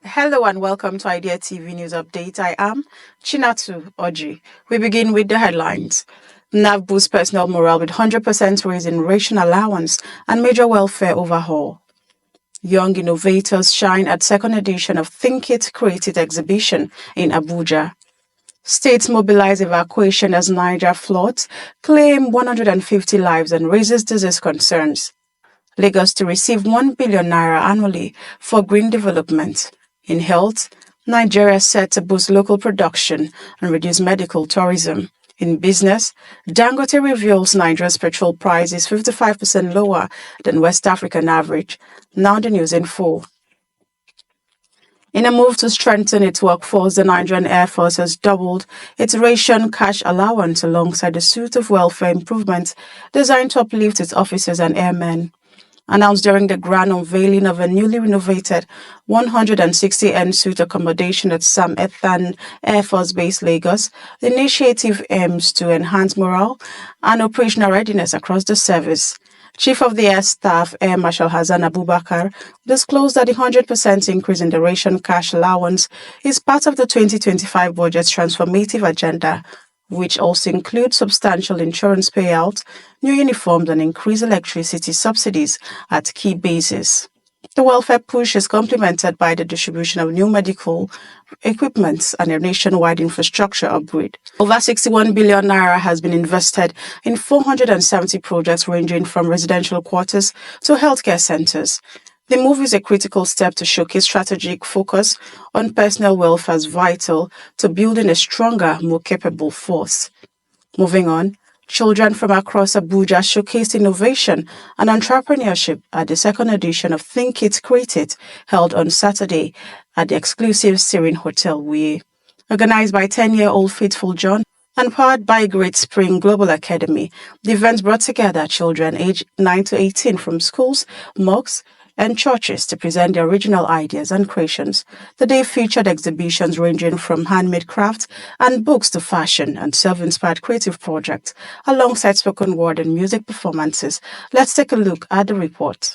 Hello and welcome to Idea TV News Update. I am Chinatu Oji. We begin with the headlines. NAV boosts personnel morale with 100% raise in ration allowance and major welfare overhaul. Young innovators shine at second edition of Think It, Create It exhibition in Abuja. States mobilize evacuation as Niger floods, claim 150 lives and raises disease concerns. Lagos to receive 1 billion naira annually for green development. In health, Nigeria set to boost local production and reduce medical tourism. In business, Dangote reveals Nigeria's petrol price is 55% lower than West African average. Now the news in full. In a move to strengthen its workforce, the Nigerian Air Force has doubled its ration cash allowance alongside a suite of welfare improvements designed to uplift its officers and airmen. Announced during the grand unveiling of a newly renovated 160 suite accommodation at Sam Ethan Air Force Base, Lagos, the initiative aims to enhance morale and operational readiness across the service. Chief of the Air Staff, Air Marshal Hassan Abubakar, disclosed that the 100% increase in the ration cash allowance is part of the 2025 budget's transformative agenda, which also includes substantial insurance payouts, new uniforms, and increased electricity subsidies at key bases. The welfare push is complemented by the distribution of new medical equipment and a nationwide infrastructure upgrade. Over 61 billion naira has been invested in 470 projects ranging from residential quarters to healthcare centers. The move is a critical step to showcase strategic focus on personal welfare as vital to building a stronger, more capable force. Moving on, children from across Abuja showcased innovation and entrepreneurship at the second edition of Think It, Create It, held on Saturday at the exclusive Serene Hotel, Wuye. Organized by 10-year-old Faithful John and powered by Great Spring Global Academy, the event brought together children aged 9 to 18 from schools, mosques, and churches to present their original ideas and creations. The day featured exhibitions ranging from handmade crafts and books to fashion and self-inspired creative projects, alongside spoken word and music performances. Let's take a look at the report.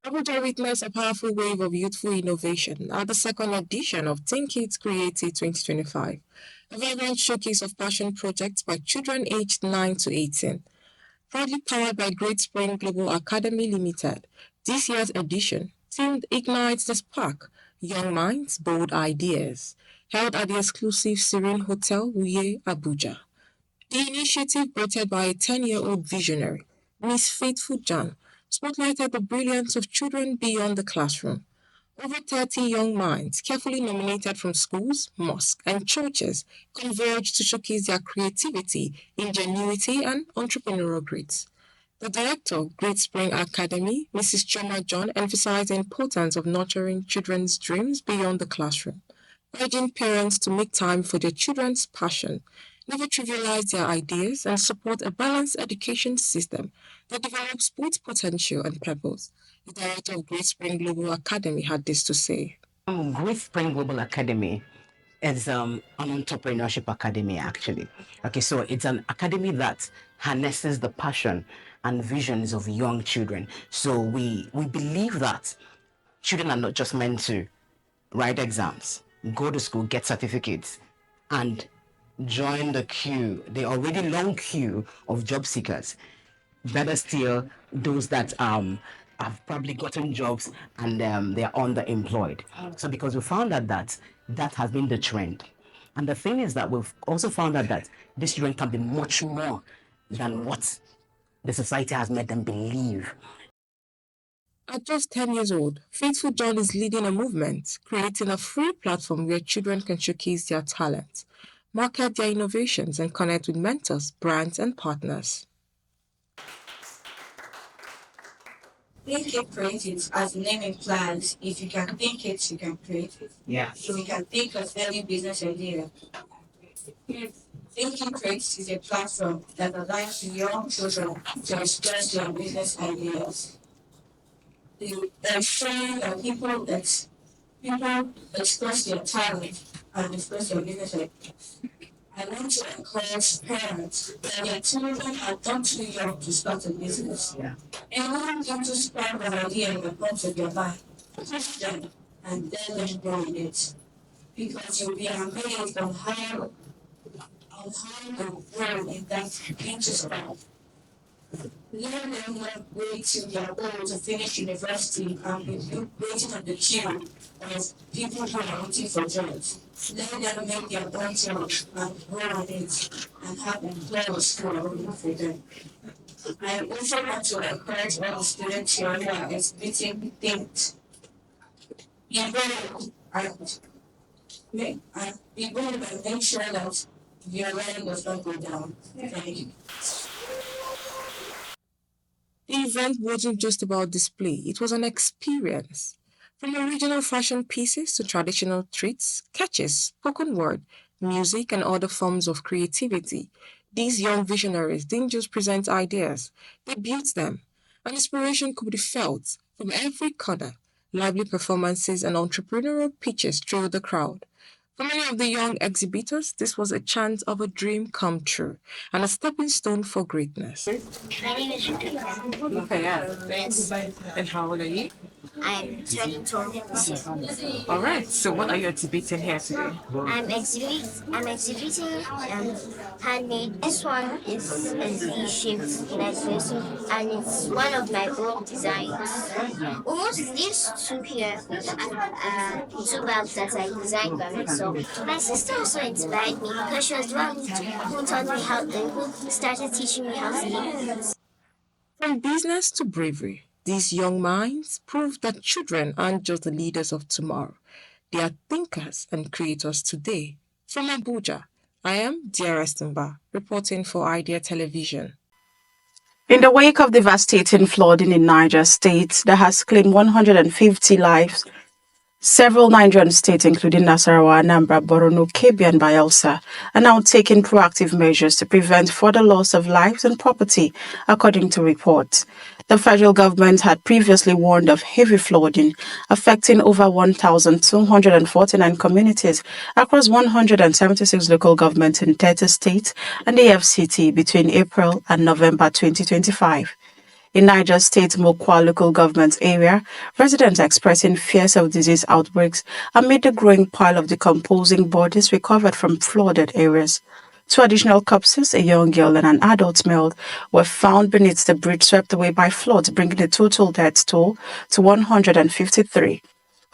Abuja witnessed a powerful wave of youthful innovation at the second edition of Think It, Create It 2025, a vibrant showcase of passion projects by children aged 9 to 18. Proudly powered by Great Spring Global Academy Limited, this year's edition themed Ignites the Spark, Young Minds, Bold Ideas, held at the exclusive Serene Hotel, Wuye, Abuja. The initiative, brought by a 10-year-old visionary, Miss Faithful John, spotlighted the brilliance of children beyond the classroom. Over 30 young minds, carefully nominated from schools, mosques, and churches, converged to showcase their creativity, ingenuity, and entrepreneurial grit. The director of Great Spring Academy, Mrs. Choma John, emphasized the importance of nurturing children's dreams beyond the classroom, urging parents to make time for their children's passion, never trivialize their ideas, and support a balanced education system that develops both potential and purpose. The director of Great Spring Global Academy had this to say. Graith Spring Global Academy is an entrepreneurship academy, actually. Okay, so it's an academy that harnesses the passion and visions of young children. So we believe that children are not just meant to write exams, go to school, get certificates, and join the queue, the already long queue of job seekers. Better still, those that have probably gotten jobs and they're underemployed. So because we found out that that has been the trend. And the thing is that we've also found out that these children can be much more than what the society has made them believe. At just 10 years old, Faithful John is leading a movement, creating a free platform where children can showcase their talents, market their innovations, and connect with mentors, brands, and partners. Think it, create it, as the name implies. If you can think it, you can create it. Yeah. So we can think of any business idea. Think it, create it is a platform that allows young children to express their business ideas. The ensuring that people express their talent and express their business ideas. I want to encourage parents that their children are not too young to start a business. Yeah. And want them to spark an idea in the front of their mind. Teach them and let them grow in it. Because you'll be amazed on how they grow in that beaches about. Let them not wait till they are old to finish university and be waiting on the queue of people who are waiting for jobs. Let them make their own jobs and grow in it and have employers who are waiting for them. I also want to encourage all the students here who are exhibiting things. Be bold and be bold and make sure that your learning does not go down. Thank you. The event wasn't just about display, it was an experience. From original fashion pieces to traditional treats, sketches, spoken word, music, and other forms of creativity, these young visionaries didn't just present ideas, they built them. And inspiration could be felt from every corner, lively performances and entrepreneurial pitches through the crowd. For many of the young exhibitors, this was a chance of a dream come true and a stepping stone for greatness. My name is Graith. Okay, yeah. Yes, And how old are you? I'm turning 12 this year. All right. So, what are you exhibiting here today? I'm exhibiting handmade. This one is a V-shaped necklace, and it's one of my own designs. Almost these two here are two bags that I designed by myself. My sister also inspired me because she was the one who taught me who started teaching me how to make. From business to bravery, these young minds prove that children aren't just the leaders of tomorrow. They are thinkers and creators today. From Abuja, I am Dear Estimba, reporting for Idea Television. In the wake of devastating flooding in Niger State that has claimed 150 lives, several Nigerian states, including Nasarawa, Anambra, Borno, Kebbi, and Bayelsa, are now taking proactive measures to prevent further loss of lives and property, according to reports. The federal government had previously warned of heavy flooding affecting over 1,249 communities across 176 local governments in 30 states and the FCT between April and November 2025. In Niger State Mokwa local government area, residents are expressing fears of disease outbreaks amid the growing pile of decomposing bodies recovered from flooded areas. Two additional corpses, a young girl and an adult male, were found beneath the bridge swept away by floods, bringing the total death toll to 153.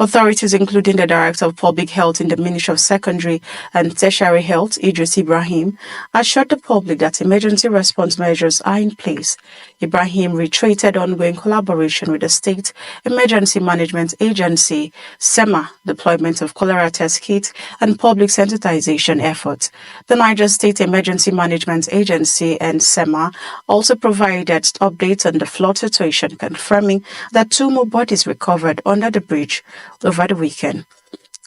Authorities, including the Director of Public Health in the Ministry of Secondary and Tertiary Health, Idris Ibrahim, assured the public that emergency response measures are in place. Ibrahim reiterated ongoing collaboration with the State Emergency Management Agency, SEMA, deployment of cholera test kits, and public sensitization efforts. The Niger State Emergency Management Agency and SEMA also provided updates on the flood situation, confirming that two more bodies recovered under the bridge over the weekend.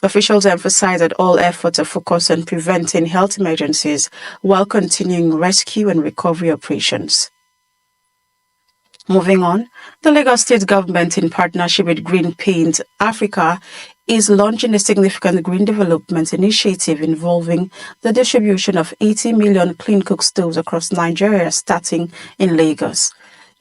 Officials emphasized that all efforts are focused on preventing health emergencies while continuing rescue and recovery operations. Moving on, the Lagos State government, in partnership with Green Paint Africa, is launching a significant green development initiative involving the distribution of 80 million clean cook stoves across Nigeria, starting in Lagos.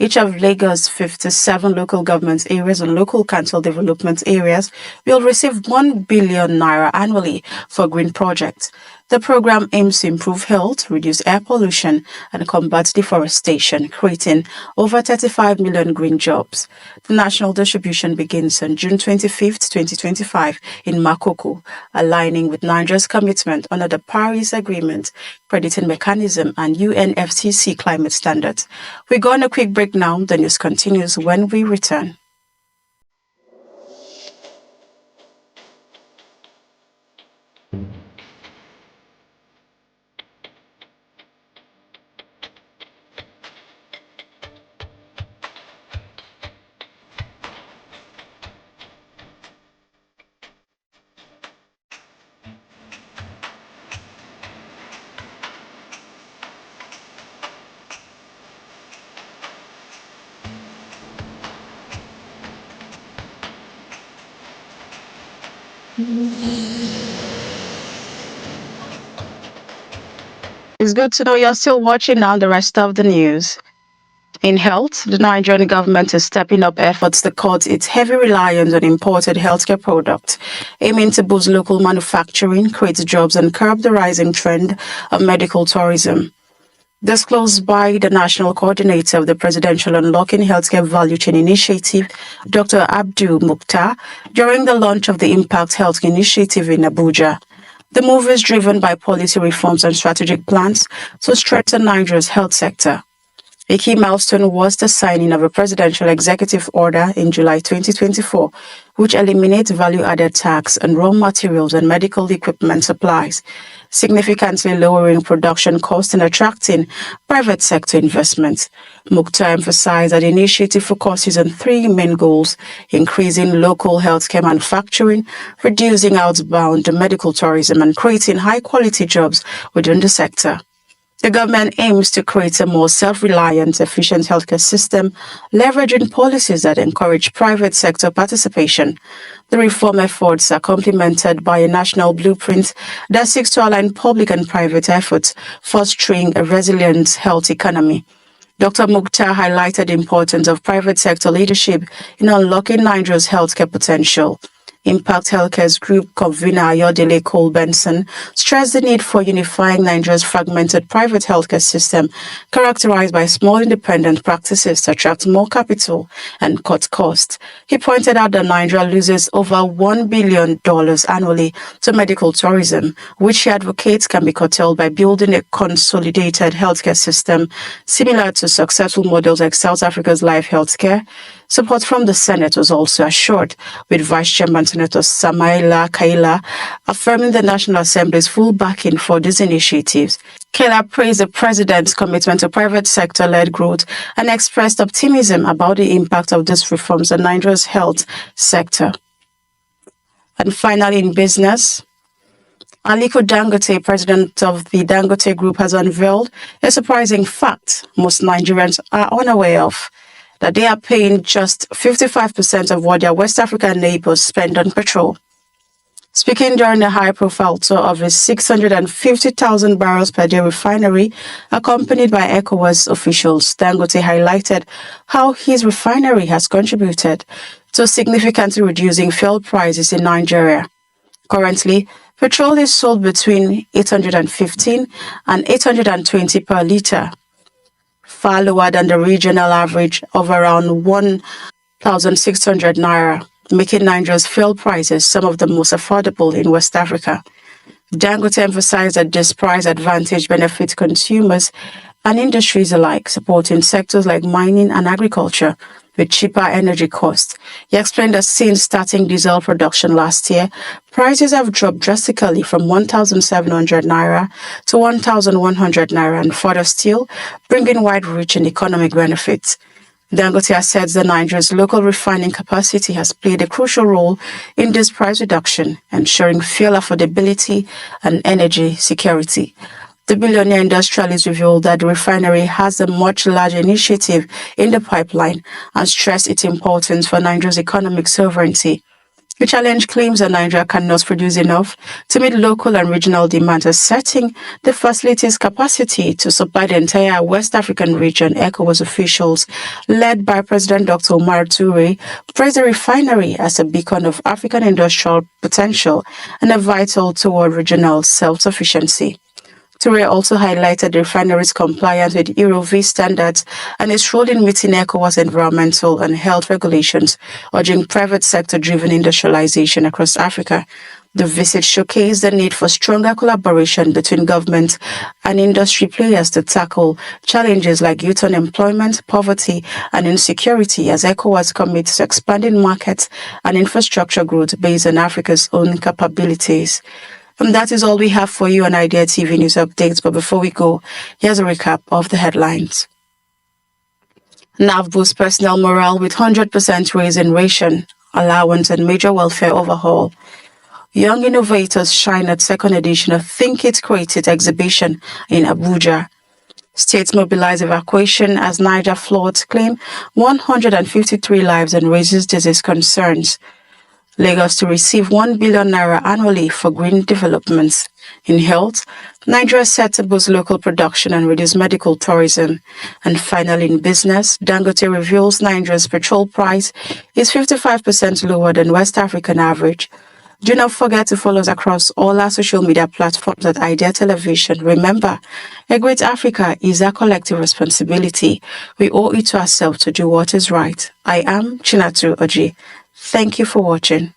Each of Lagos' 57 local government areas and local council development areas will receive 1 billion naira annually for green projects. The program aims to improve health, reduce air pollution, and combat deforestation, creating over 35 million green jobs. The national distribution begins on June 25, 2025, in Makoko, aligning with Nigeria's commitment under the Paris Agreement, crediting mechanism, and UNFCCC climate standards. We go on a quick break now. The news continues when we return. It's good to know you're still watching now the rest of the news. In health, the Nigerian government is stepping up efforts to cut its heavy reliance on imported healthcare products, aiming to boost local manufacturing, create jobs, and curb the rising trend of medical tourism. Disclosed by the National Coordinator of the Presidential Unlocking Healthcare Value Chain Initiative, Dr. Abdul Mukhtar, during the launch of the Impact Health Initiative in Abuja. The move is driven by policy reforms and strategic plans to strengthen Nigeria's health sector. A key milestone was the signing of a presidential executive order in July 2024, which eliminates value-added tax on raw materials and medical equipment supplies, significantly lowering production costs and attracting private sector investments. Mukhtar emphasized that the initiative focuses on three main goals: increasing local healthcare manufacturing, reducing outbound medical tourism, and creating high-quality jobs within the sector. The government aims to create a more self-reliant, efficient healthcare system, leveraging policies that encourage private sector participation. The reform efforts are complemented by a national blueprint that seeks to align public and private efforts, fostering a resilient health economy. Dr. Mukhtar highlighted the importance of private sector leadership in unlocking Nigeria's healthcare potential. Impact Healthcare's group convener Ayodele Cole Benson stressed the need for unifying Nigeria's fragmented private healthcare system, characterized by small independent practices to attract more capital and cut costs. He pointed out that Nigeria loses over $1 billion annually to medical tourism, which he advocates can be curtailed by building a consolidated healthcare system similar to successful models like South Africa's Life Healthcare. Support from the Senate was also assured, with Vice Chairman Senator Samaila Kaila affirming the National Assembly's full backing for these initiatives. Kaila praised the President's commitment to private sector-led growth and expressed optimism about the impact of these reforms on Nigeria's health sector. And finally, in business, Aliko Dangote, president of the Dangote Group, has unveiled a surprising fact most Nigerians are unaware of: that they are paying just 55% of what their West African neighbors spend on petrol. Speaking during a high-profile tour of his 650,000 barrels per day refinery, accompanied by ECOWAS officials, Dangote highlighted how his refinery has contributed to significantly reducing fuel prices in Nigeria. Currently, petrol is sold between 815 and 820 per litre, far lower than the regional average of around 1,600 naira, making Nigeria's fuel prices some of the most affordable in West Africa. Dangote emphasized that this price advantage benefits consumers and industries alike, supporting sectors like mining and agriculture with cheaper energy costs. He explained that since starting diesel production last year, prices have dropped drastically from 1,700 naira to 1,100 naira and further still, bringing wide-reaching economic benefits. Dangote asserts that Nigeria's local refining capacity has played a crucial role in this price reduction, ensuring fuel affordability and energy security. The billionaire industrialist revealed that the refinery has a much larger initiative in the pipeline and stressed its importance for Nigeria's economic sovereignty. He challenged claims that Nigeria cannot produce enough to meet local and regional demands, asserting the facility's capacity to supply the entire West African region. ECOWAS officials, led by President Dr. Umar Toure, praised the refinery as a beacon of African industrial potential and a vital toward regional self-sufficiency. Toure also highlighted the refinery's compliance with Eurovi standards and its role in meeting ECOWAS environmental and health regulations, urging private sector-driven industrialization across Africa. The visit showcased the need for stronger collaboration between government and industry players to tackle challenges like youth unemployment, poverty, and insecurity as ECOWAS commits to expanding markets and infrastructure growth based on Africa's own capabilities. And that is all we have for you on Idea TV News Updates. But before we go, here's a recap of the headlines. NAV boosts personnel morale with 100% raise in ration, allowance and major welfare overhaul. Young innovators shine at second edition of Think It Create It exhibition in Abuja. States mobilize evacuation as Niger floods claim 153 lives and raises disease concerns. Lagos to receive 1 billion naira annually for green developments. In health, Nigeria is set to boost local production and reduce medical tourism. And finally, in business, Dangote reveals Nigeria's petrol price is 55% lower than West African average. Do not forget to follow us across all our social media platforms at Idea Television. Remember, a great Africa is our collective responsibility. We owe it to ourselves to do what is right. I am Chinatu Oji. Thank you for watching.